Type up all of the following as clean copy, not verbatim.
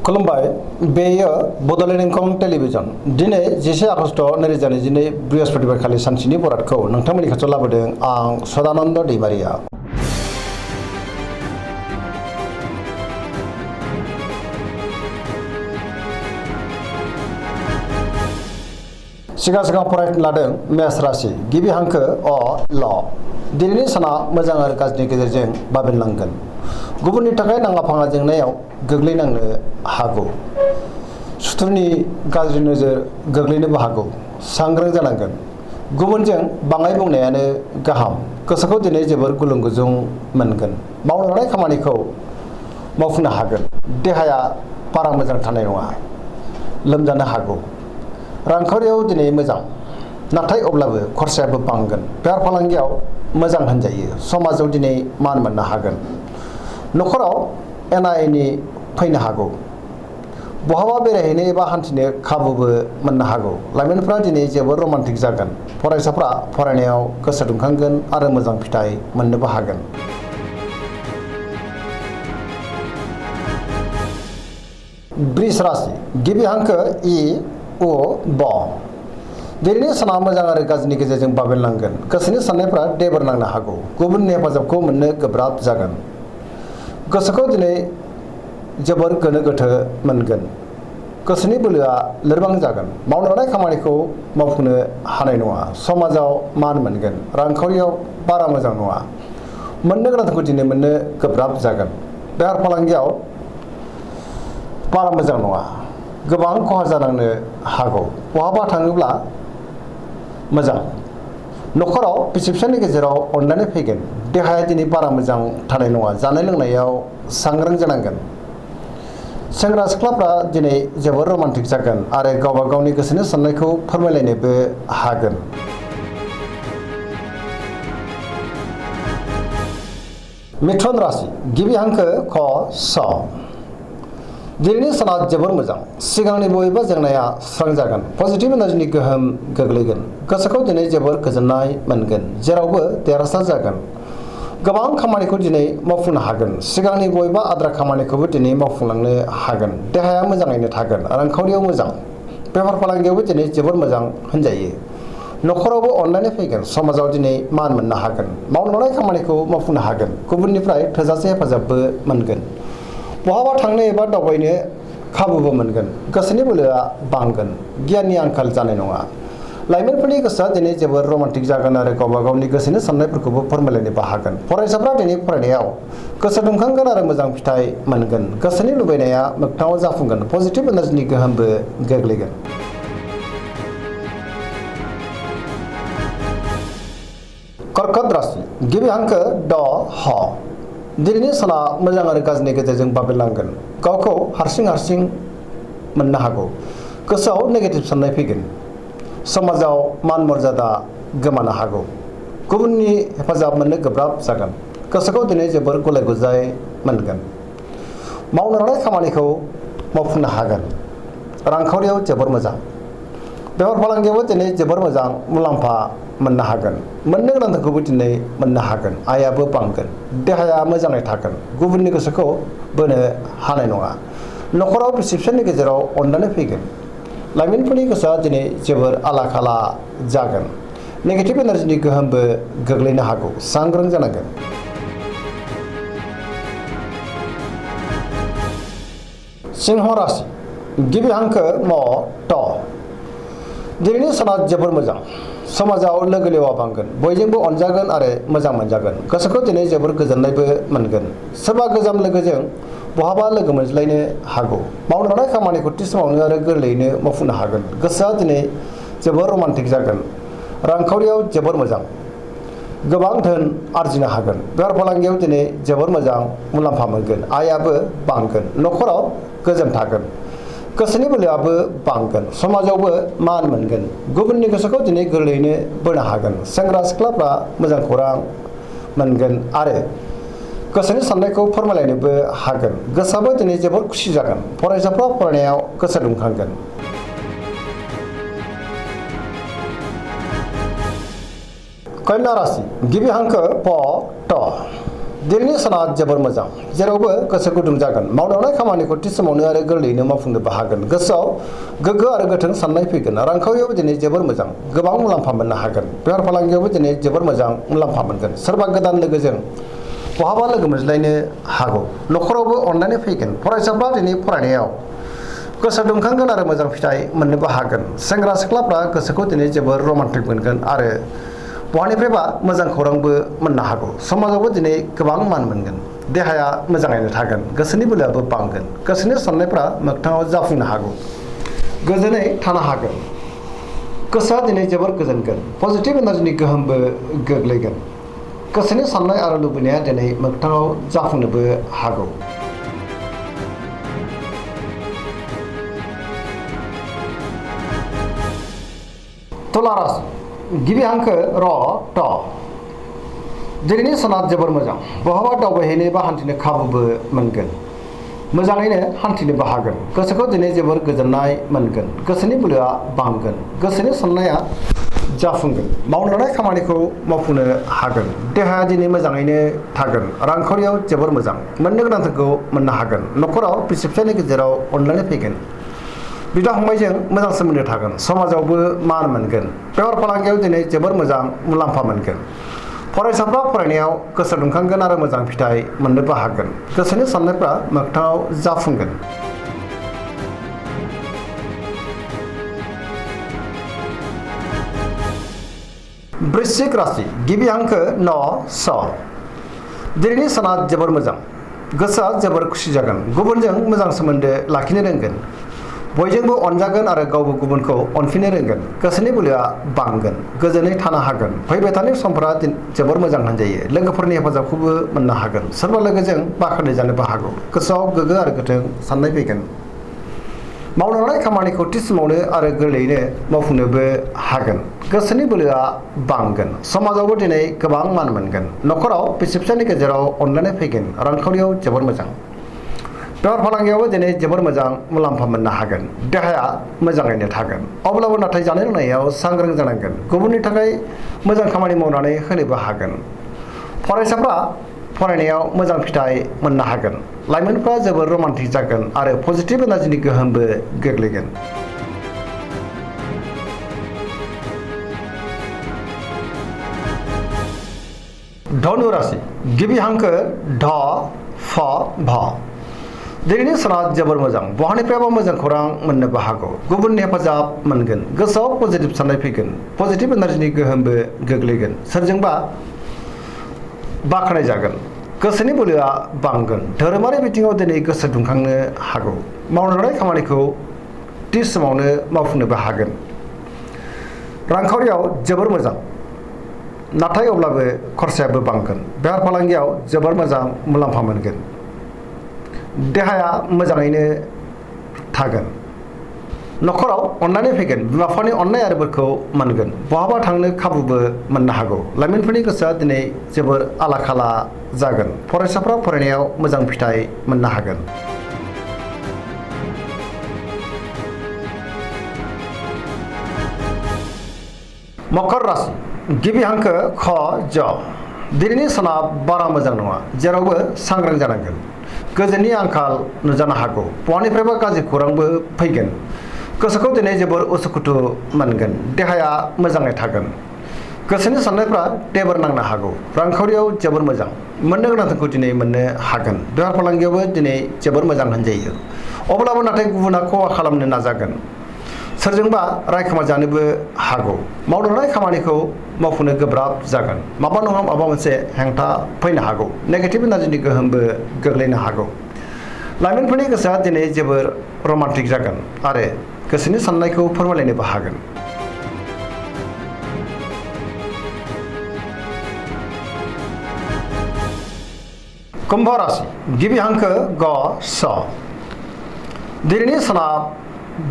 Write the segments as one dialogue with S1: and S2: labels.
S1: खुलुमबाय बेयो बड'लेण्ड इंखं टेलिभिजन दिनै 10 आगस्ट 2022 बृहस्पतिबार खालि सानसेनि बरादखौ नोंथांमोननि खाथियाव लाबोदों आं सदानन्द दैमारिया। सिगां फरायनो लादों मेष राशि गिबि हांखो अ ल। दिनैनि साना मोजां आरो गाज्रिनि गेजेरजों बाबेनलांगोन। गुबुननि थाखाय नाङा फाङा जेंनायाव गोग्लैनांनो हागौ। सुथुरनि गाज्रि नोजोर गोग्लैनोबो हागौ। सांग्रां जानांगोन। गुबुनजों बाङाय बुंनायानो गाहाम। गोसोखौ दिनै जोबोर गुलुं गुजुं मोनगोन। मावनो लानाय खामानिखौ मावफुंनो हागोन। देहाया बारा मोजां थानाय नङा। लोमजानो हागौ। रांखावरियाव दिनै मोजां, नाथाय अब्लाबो खरसायाबो बांगोन। बेफार फालांगियाव मोजां होनजायो। समाजाव दिनै मान मोननो हागोन। न'खराव एना एनि फैनो हागौ। बहाबा बेरायहैनो एबा हान्थिनो खाबुबो मोननो हागौ। लाइमोनफ्रा दिनै जोबोर रमान्टिक जागोन। फरायसाफ्रा फरायनायाव गोसो दुंखांगोन आरो मोजां फिथाइ मोननोबो हागोन। वृष राशि गिबि हांखो इ उ ब। दिनैनि साना मोजां आरो गाज्रिनि गेजेरजों बाबेनलांगोन। गोसोनि साननायफ्रा देबोर नांनो हागौ। गुबुननि हेफाजाबखौ मोननो गोब्राब जागोन। गोसोखौ दिनै जोबोर गोनो गोथो मोनगोन। गोसोनि बोलोआ लोरबां जागोन। मावनो लानाय खामानिखौ मावफुंनो हानाय नङा। समाजाव मान मोनगोन। रांखावरियाव बारा मोजां नङा। मोननो गोनांखौ दिनै मोननो गोब्राब जागोन। बेफार फालांगियाव बारा मोजां नङा। गोबां खहा जानांनो हागौ। बहाबा थाङोब्ला मोजां। न'खराव बिसि फिसायनि गेजेराव अनलायनाय फैगोन। देहाया दिनै बारा मोजां थानाय नङा। जानाय लोंनायाव सांग्रां जानांगोन। सेंग्रा सिख्लाफ्रा दिनै जोबोर रमान्टिक जागोन आरो गावबा गावनि गोसोनि साननायखौ फोरमायलायनोबो हागोन। मिथुन राशि गिबि हांखो ख स। दिनैनि साना जोबोर मोजां। सिगांनि बबेबा जेंनाया स्रां जागोन। पजिटिभ एनार्जिनि गोहोम गोग्लैगोन। गोसोखौ दिनै जोबोर गोजोननाय मोनगोन। जेरावबो देरहासार जागोन। गोबां खामानिखौ दिनै मावफुंनो हागोन। सिगांनि बबेबा आद्रा खामानिखौबो दिनै मावफुंलांनो हागोन। देहाया मोजाङैनो थागोन। रांखावरियाव मोजां। बेफार फालांगियावबो दिनै जोबोर मोजां होनजायो। न'खरावबो अनलायनाय फैगोन। समाजाव दिनै मान मोननो हागोन। मावनो लानाय खामानिखौ मावफुंनो हागोन। गुबुननिफ्राय थोजासे हेफाजाबबो मोनगोन। बहाबा थांनो एबा दावबायनो खाबुबो मोनगोन। गोसोनि बोलोआ बांगोन। गियाननि आंखाल जानाय नङा। लाइमोनफोरनि गोसोआ दिनै जोबोर रमान्टिक जागोन आरो गावबा गावनि गोसोनि साननायफोरखौबो फोरमायलायनोबो हागोन। फरायसाफ्रा दिनै फरायनायाव गोसो दुंखांगोन आरो मोजां फिथाइ मोनगोन। गोसोनि लुबैनाया मोगथाङाव जाफुंगोन। पजिटिभ एनार्जिनि गोहोमबो गोग्लैगोन। कर्कट राशि गिबि हांखो ड ह। दिनैनि साना मोजां आरो गाज्रिनि गेजेरजों बाबेनलांगोन। गावखौ हारसिं मोननो हागौ। गोसोआव नेगेटिभ साननाय फैगोन। समाजाव मान मर्यादा गोमानो हागौ। गुबुननि हेफाजाब मोननो गोब्राब जागोन। गोसोखौ दिनै जोबोर गुलाय गुजाय मोनगोन। मावनो लानाय खामानिखौ मावफुंनो हागोन। रांखावरियाव जोबोर मोजां। बेफार फालांगियावबो दिनै जोबोर मोजां मुलाम्फा मोननो हागोन। मोननो गोनांखौबो दिनै मोननो हागोन। आयाबो बांगोन। देहाया मोजाङै थागोन। गुबुननि गोसोखौ बोनो हानाय नङा। न'खराव बिसि फिसायनि गेजेराव अनलायनाय फैगोन। लाइमोनफोरनि गोसोआ दिनै जोबोर आला खाला जागोन। नेगेटिभ एनार्जिनि गोहोमबो गोग्लैनो हागौ। सांग्रां जानांगोन। सिंह राशि गिबि हांखो म ट। दिनैनि साना जोबोर मोजां। समाजाव लोगो लेवा बांगोन। बयजोंबो अनजागोन आरो मोजां मोनजागोन। गोसोखौ दिनै जोबोर गोजोननायबो मोनगोन। सोरबा गोजाम लोगोजों बहाबा लोगो मोनज्लायनो हागौ। मावनो लानाय खामानिखौ थि समावनो आरो गोरलैयैनो मावफुंनो हागोन। गोसोआ दिनै जोबोर रमान्टिक जागोन। रांखावरियाव जोबोर मोजां। गोबां धोन आरजिनो हागोन। बेफार फालांगियाव दिनै जोबोर मोजां मुलाम्फा मोनगोन। आयाबो बांगोन। न'खराव गोजोन थागोन। गोसोनि बोलोआबो बांगोन। समाजावबो मान मोनगोन। गुबुननि गोसोखौ दिनै गोरलैयैनो बोनो हागोन। सेंग्रा सिख्लाफ्रा मोजां खौरां मोनगोन आरो गोसोनि साननायखौ फोरमायलायनोबो हागोन। गोसोआबो दिनै जोबोर खुसि जागोन। फरायसाफ्रा फरायनायाव गोसो दुंखांगोन। कन्या राशि गिबि हांखो प ट। दिनैनि साना जोबोर मोजां जेरावबो गोसो गुदुं जागोन मावनांनाय खामानिखौ थि समावनो आरो गोरलैयैनो मावफुंनोबो हागोन गोसोआव गोग्गो आरो गोथों साननाय फैगोन रांखावरियावबो दिनै जोबोर मोजां गोबां मुलाम्फा मोननो हागोन बेफार फालांगियावबो दिनै जोबोर मोजां मुलाम्फा मोनगोन सोरबा गोदान लोगोजों बहाबा लोगो मोनज्लायनो हागौ न'खरावबो अनलायनाय फैगोन फरायसाफ्रा दिनै फरायनायाव गोसो दुंखांगोन आरो मोजां फिथाइ मोननोबो हागोन सेंग्रा सिख्लाफ्रा गोसोखौ दिनै जोबोर रमान्टिक मोनगोन आरो बहानिफ्रायबा मोजां खौरांबो मोननो हागौ समाजावबो दिनै गोबां मान मोनगोन देहाया मोजाङैनो थागोन गोसोनि बोलोआबो बांगोन गोसोनि साननायफ्रा मोगथाङाव जाफुंनो हागौ गोजोनै थानो हागोन गोसोआ दिनै जोबोर गोजोनगोन पजिटिभ एनार्जिनि गोहोमबो गोग्लैगोन गोसोनि साननाय आरो लुबैनाया दिनै मोगथाङाव जाफुंनोबो हागौ तुला राशि गिबि हांखो र ट दिनैनि साना जोबोर मोजां बहाबा दावबायहैनो बा हान्थिनो खाबुबो मोनगोन मोजाङैनो हान्थिनोबो हागोन गोसोखौ दिनै जोबोर गोजोननाय मोनगोन गोसोनि बोलोआ बांगोन गोसोनि साननाया जाफुंगोन मावनांनाय खामानिखौ मावफुंनो हागोन देहाया दिनै मोजाङैनो थागोन रांखावरियाव जोबोर मोजां मोननो गोनांफोरखौ मोननो हागोन न'खराव बिसि फिसायनि गेजेराव अनलायनाय फैगोन बिदा फंबायजों मोजां सोमोन्दो थागोन समाजावबो मान मोनगोन बेफार फालांगियाव दिनै जोबोर मोजां मुलाम्फा मोनगोन फरायसाफ्रा फरायनायाव गोसो दुंखांगोन आरो मोजां फिथाइ मोननोबो हागोन गोसोनि साननायफ्रा मोगथाङाव जाफुंगोन वृश्चिक राशि गिबि हांखो न स दिनैनि साना जोबोर मोजां गोसोआ जोबोर खुसि जागोन गुबुनजों मोजां सोमोन्दो लाखिनो रोंगोन बयजोंबो अनजागोन आरो गावबो गुबुनखौ अनफिननो रोंगोन गोसोनि बोलोआ बांगोन गोजोनै थानो हागोन फैबाय थानाय समफोरा जोबोर मोजां होनजायो लोगोफोरनि हेफाजाबखौबो मोननो हागोन सोरबा लोगोजों बाख्नाय जानोबो हागौ गोसोआव गोग्गो आरो गोथों साननाय फैगोन मावनांनाय खामानिखौ थि समावनो आरो गोरलैयैनो मावफुंनोबो हागोन गोसोनि बोलोआ बांगोन समाजावबो दिनै गोबां मान मोनगोन न'खराव बिसि फिसायनि गेजेराव अनलायनाय फैगोन रांखावरियाव जोबोर मोजां बेफार फालांगियावबो दिनै जोबोर मोजां मुलाम्फा मोननो हागोन देहाया मोजाङैनो थागोन अब्लाबो नाथाय जानाय लोंनायाव सांग्रां जानांगोन गुबुननि थाखाय मोजां खामानि मावनानै होनोबो हागोन फरायसाफ्रा फरायनायाव मोजां फिथाइ मोननो हागोन लाइमोनफ्रा जोबोर रमान्टिक जागोन आरो पजिटिभ एनार्जिनि गोहोमबो गोग्लैगोन धनु राशि गिबि हांखो ढ फ भ दिनैनि साना जोबोर मोजां बहानिफ्रायबा मोजां खौरां मोननोबो हागौ गुबुननि हेफाजाब मोनगोन गोसोआव पजिटिभ साननाय फैगोन पजिटिभ एनार्जिनि गोहोमबो गोग्लैगोन सोरजोंबा बाख्नाय जागोन गोसोनि बोलोआ बांगोन धोरोमारि बिथिङाव दिनै गोसो दुंखांनो हागौ मावनांनाय खामानिखौ थि समावनो मावफुंनोबो हागोन रांखावरियाव जोबोर मोजां नाथाय अब्लाबो खरसायाबो बांगोन बेफार फालांगियाव जोबोर मोजां मुलाम्फा मोनगोन देहाया मोजाङैनो थागोन न'खराव अननानै फैगोन बिमा बिफानि अननाय आरो बोरखौ मोनगोन बहाबा थांनो खाबुबो मोननो हागौ लाइमोनफोरनि गोसोआ दिनै जोबोर आला खाला जागोन फरायसाफ्रा फरायनायाव मोजां फिथाइ मोननो हागोन मकर राशि गिबि हांखो ख ज दिनैनि साना बारा मोजां नङा जेरावबो सांग्रां जानांगोन गोजोननि आंखाल नुजानो हागौ बहानिफ्रायबा गाज्रि खौरांबो फैगोन गोसोखौ दिनै जोबोर उसुखुथु मोनगोन देहाया मोजाङै थागोन गोसोनि साननायफ्रा टेबोर नांनो हागौ रांखावरियाव जोबोर मोजां मोननो गोनांखौ दिनै मोननो हागोन बेफार फालांगियावबो दिनै जोबोर मोजां होनजायो अब्लाबो नाथाय गुबुना खहा खालामनो नाजागोन सोरजोंबा रायखोमा जानोबो हागौ मावनांनाय खामानिखौ मावफुंनो गोब्राब जागोन माबा नङा माबा मोनसे हेंथा फैनो हागौ नेगेटिभ एनार्जिनि गोहोमबो गोग्लैनो हागौ लाइमोनफोरनि गोसोआ दिनै जोबोर रमान्टिक जागोन आरो गोसोनि साननायखौ फोरमायलायनोबो हागोन कुम्भ राशि गिबि हांखो ग स दिनैनि साना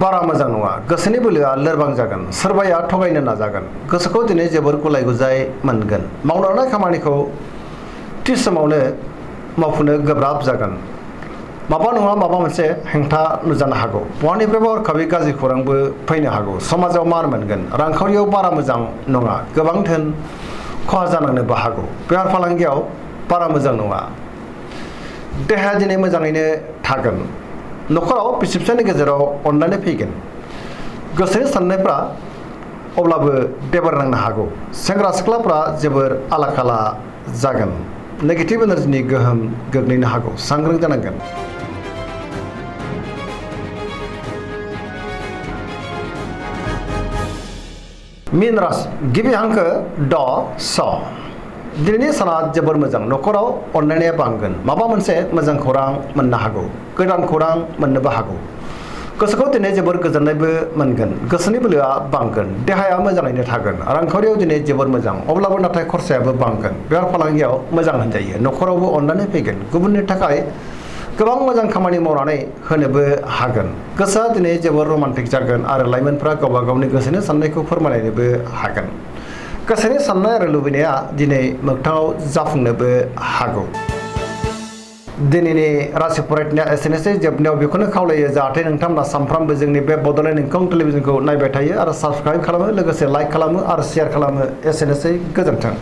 S1: बारा मोजां नङा गोसोनि बोलोआ लोरबां जागोन सोरबाया थगायनो नाजागोन गोसोखौ दिनै जोबोर गुलाय गुजाय मोनगोन मावनांनाय खामानिखौ थि समावनो मावफुंनो गोब्राब जागोन माबा नङा माबा मोनसे हेंथा नुजानो हागौ बहानिफ्रायबा हरखाबै गाज्रि खौरांबो फैनो हागौ समाजाव मान मोनगोन रांखावरियाव बारा मोजां नङा गोबां धोन खहा जानांनोबो हागौ बेफार फालांगियाव बारा मोजां नङा। देहाया दिनै मोजाङैनो थागोन। न'खराव बिसि फिसायनि गेजेराव अनलायनाय फैगोन। गोसोनि साननायफ्रा अब्लाबो देबार नांनो हागौ। सेंग्रा सिख्लाफ्रा जोबोर आला खाला जागोन। नेगेटिभ एनार्जिनि गोहोम गोग्लैनो हागौ। सांग्रां जानांगोन। मीन राशि गिबि हांखो ड स। दिनैनि साना जोबोर मोजां। न'खराव अनलायनाया बांगोन। माबा मोनसे मोजां खौरां मोननो हागौ। गोदान खौरां मोननोबो हागौ। गोसोखौ दिनै जोबोर गोजोननायबो मोनगोन। गोसोनि बोलोआ बांगोन। देहाया मोजाङैनो थागोन। रांखावरियाव दिनै जोबोर मोजां। अब्लाबो नाथाय खरसायाबो बांगोन। बेफार फालांगियाव मोजां होनजायो। न'खरावबो अनलायनाय फैगोन। गुबुननि थाखाय गोबां मोजां खामानि मावनानै होनोबो हागोन। गोसोआ दिनै जोबोर रमान्टिक जागोन आरो लाइमोनफ्रा गावबा गावनि गोसोनि साननायखौ फोरमायलायनोबो हागोन। गोसोनि साननाय आरो लुबैनाया दिनै मोगथाङाव जाफुंनोबो हागौ। दिनैनि राशि फरायनाया एसेनोसै। जोबनायाव बेखौनो खावलायो जाहाथे नोंथांमोना सानफ्रामबो जोंनि बे बड'लेण्ड इंखं टेलिभिजनखौ नायबाय थायो आरो साबस्क्राइब खालामो, लोगोसे लाइक खालामो आरो शेयार खालामो। एसेनोसै, गोजोन्थों।